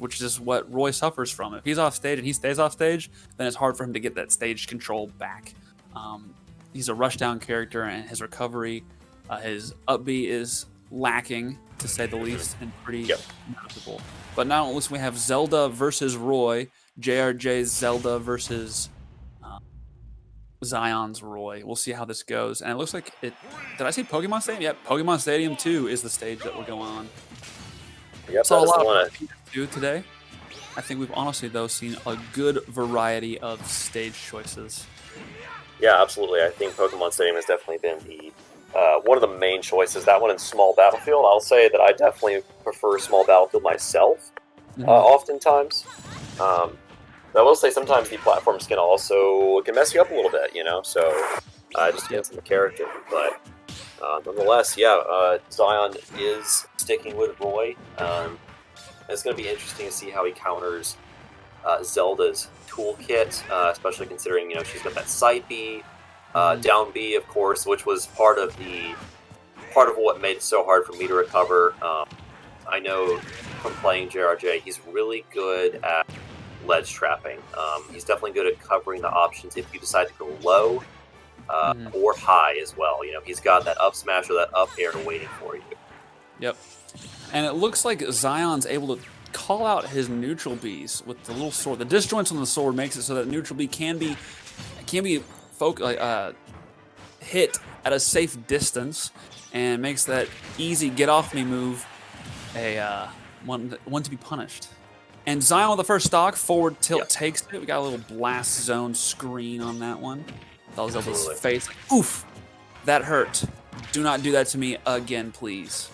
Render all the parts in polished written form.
which is what Roy suffers from. If he's off stage and he stays off stage, then it's hard for him to get that stage control back. He's a rushdown character, and his recovery, his up B is lacking, to say the least, and pretty noticeable. But now, listen, we have Zelda versus Roy, JRJ's Zelda versus Zion's Roy. We'll see how this goes. And it looks like it. Did I say Pokemon Stadium? Yep, Pokemon Stadium 2 is the stage that we're going on. Yep, Saw a lot of PS2 today. I think we've honestly, though, seen a good variety of stage choices. Yeah, absolutely. I think Pokemon Stadium has definitely been the one of the main choices. That one and Small Battlefield. I'll say that I definitely prefer Small Battlefield myself, oftentimes. But I will say sometimes the platforms can mess you up a little bit, you know. So it just depends on the character. But nonetheless, Zion is sticking with Roy. It's going to be interesting to see how he counters Zelda's toolkit, especially considering, you know, she's got that side B, down B, of course, which was part of what made it so hard for me to recover. I know from playing JRJ, he's really good at ledge trapping. He's definitely good at covering the options if you decide to go low or high as well. You know, he's got that up smash or that up air waiting for you. Yep. And it looks like Zion's able to call out his neutral Bs with the little sword. The disjoints on the sword makes it so that neutral B can be hit at a safe distance, and makes that easy get off me move a one to be punished. And Zion with the first stock, forward tilt takes it. We got a little blast zone screen on that one. That was Zelda's face. Oof, that hurt. Do not do that to me again, please.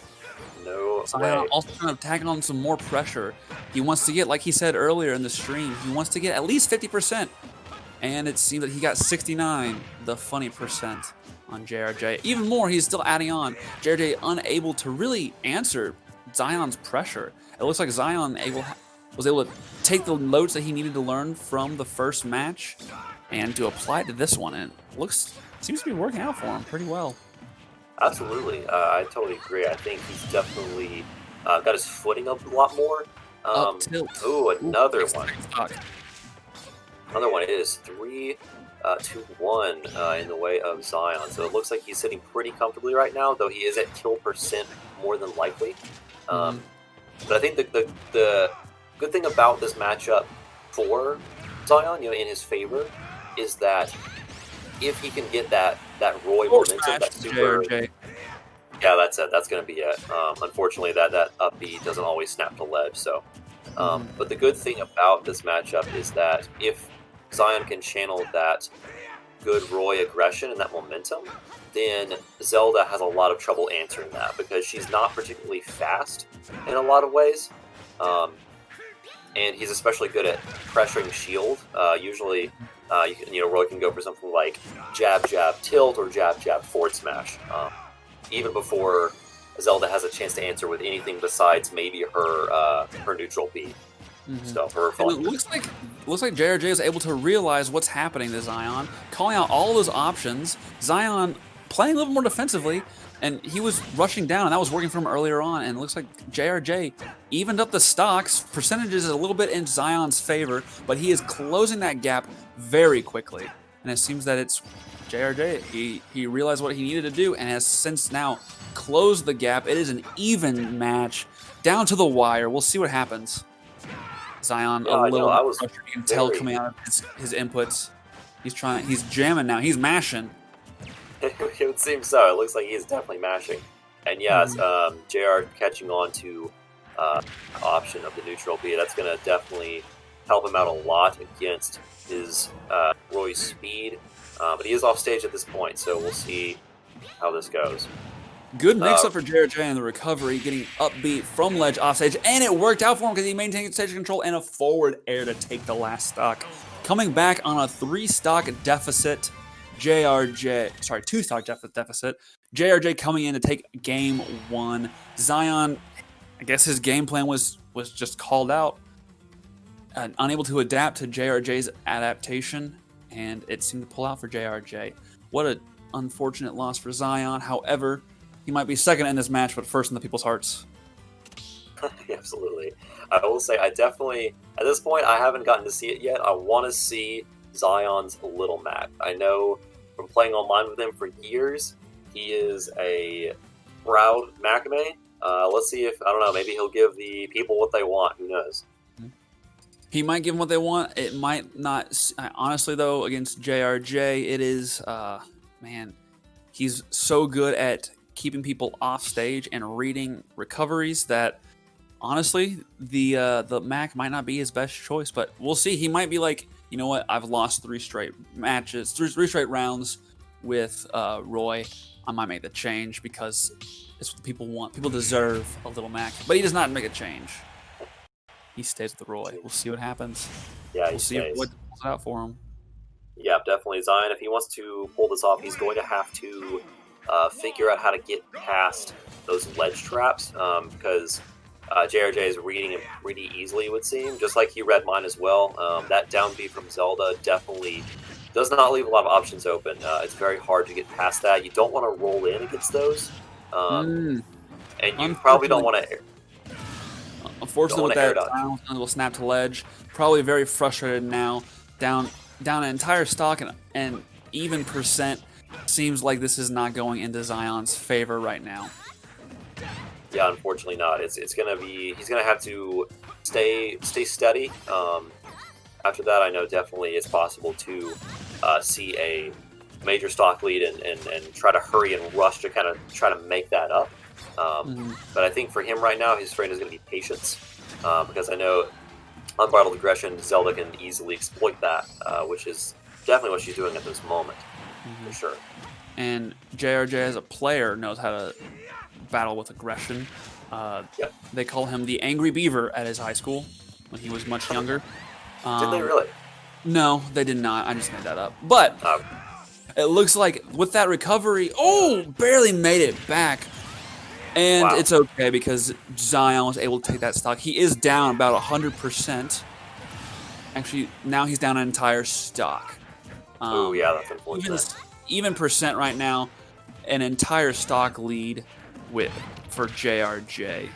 No Zion way. also kind of tagging on some more pressure. He wants to get, like he said earlier in the stream, he wants to get at least 50%. And it seems that he got 69, the funny percent on JRJ. Even more, he's still adding on. JRJ unable to really answer Zion's pressure. It looks like Zion was able to take the notes that he needed to learn from the first match and to apply it to this one. And it seems to be working out for him pretty well. Absolutely. I totally agree. I think he's definitely got his footing up a lot more. Up tilt. Ooh, another one. Stock. Another one. It is 3-2-1 in the way of Zion. So it looks like he's sitting pretty comfortably right now, though he is at kill percent more than likely. But I think the good thing about this matchup for Zion, you know, in his favor, is that if he can get that Roy momentum, that super, JRJ. yeah, that's it. That's going to be it. Unfortunately, that up B doesn't always snap to ledge. So, but the good thing about this matchup is that if Zion can channel that good Roy aggression and that momentum, then Zelda has a lot of trouble answering that because she's not particularly fast in a lot of ways. And he's especially good at pressuring shield. Usually, Roy can go for something like jab, jab, tilt, or jab, jab, forward smash. Even before Zelda has a chance to answer with anything besides maybe her neutral B. So her And it looks like JRJ is able to realize what's happening to Zion, calling out all those options. Zion playing a little more defensively, and he was rushing down, and that was working for him earlier on. And it looks like JRJ evened up the stocks. Percentages a little bit in Zion's favor, but he is closing that gap very quickly. And it seems that it's JRJ. He realized what he needed to do and has since now closed the gap. It is an even match down to the wire. We'll see what happens. Zion a little pressure. You can tell coming out of his inputs. He's jamming now. He's mashing. It would seem so. It looks like he's definitely mashing. And yes, JR catching on to option of the neutral B. That's going to definitely help him out a lot against his Roy's speed. But he is off stage at this point, so we'll see how this goes. Good mix-up for JRJ in the recovery, getting upbeat from ledge offstage, and it worked out for him because he maintained stage control and a forward air to take the last stock. Coming back on a 3-stock deficit, two-stock deficit. JRJ coming in to take game 1. Zion, I guess his game plan was just called out, unable to adapt to JRJ's adaptation, and it seemed to pull out for JRJ. What an unfortunate loss for Zion. However, he might be second in this match, but first in the people's hearts. Absolutely. I will say, I definitely, at this point, I haven't gotten to see it yet. I want to see Zion's Little Mac. I know from playing online with him for years, he is a proud Macame. Let's see if, I don't know, maybe he'll give the people what they want. Who knows? He might give them what they want. It might not. Honestly, though, against JRJ, it is, man, he's so good at keeping people off stage and reading recoveries that, honestly, the Mac might not be his best choice. But we'll see. He might be like, you know what? I've lost 3 straight matches, three straight rounds with Roy. I might make the change because it's what the people want. People deserve a little Mac. But he does not make a change. He stays with Roy. We'll see what happens. Yeah, he We'll see stays. what pulls it out for him. Yeah, definitely. Zion, if he wants to pull this off, he's going to have to figure out how to get past those ledge traps because JRJ is reading him pretty easily, it would seem, just like he read mine as well. That down B from Zelda definitely does not leave a lot of options open. It's very hard to get past that. You don't want to roll in against those, and you probably don't want to. Unfortunately, with that little snap to ledge, probably very frustrated now. Down an entire stock and even percent. Seems like this is not going into Zion's favor right now. Yeah, unfortunately not. It's gonna be, he's gonna have to stay steady. After that, I know definitely it's possible to see a major stock lead and try to hurry and rush to kind of try to make that up. But I think for him right now, his strength is going to be patience, because I know unbridled aggression, Zelda can easily exploit that, which is definitely what she's doing at this moment, for sure. And JRJ as a player knows how to battle with aggression. They call him the Angry Beaver at his high school when he was much younger. Did they really? No, they did not. I just made that up. But it looks like with that recovery, barely made it back. And it's okay because Zion was able to take that stock. He is down about 100%. Actually, now he's down an entire stock. Yeah, that's unfortunate. Even percent right now, an entire stock lead for JRJ.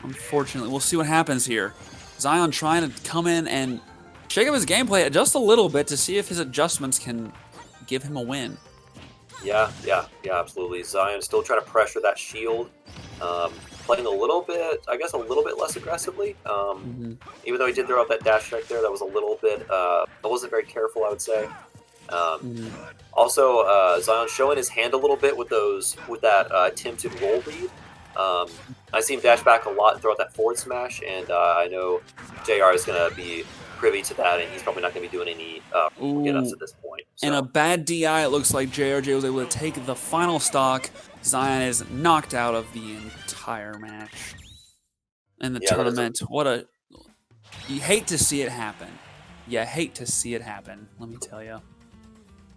Unfortunately, we'll see what happens here. Zion trying to come in and shake up his gameplay just a little bit to see if his adjustments can give him a win. Yeah, absolutely. Zion still trying to pressure that shield, playing a little bit, I guess, a little bit less aggressively. Even though he did throw out that dash check there, that was a little bit, I wasn't very careful, I would say. Also, Zion showing his hand a little bit with that attempted roll lead. I see him dash back a lot and throw out that forward smash, and I know JR is going to be privy to that, and he's probably not going to be doing any get-ups at this point. So. And a bad DI, it looks like JRJ was able to take the final stock. Zion is knocked out of the entire match in the tournament. You hate to see it happen. You hate to see it happen, let me tell you.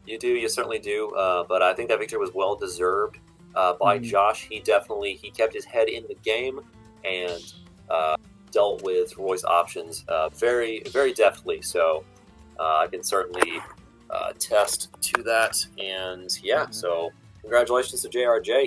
You do, you certainly do, but I think that victory was well-deserved by Josh. He kept his head in the game and dealt with Roy's options very, very deftly. So I can certainly attest to that. And yeah, so congratulations to JRJ.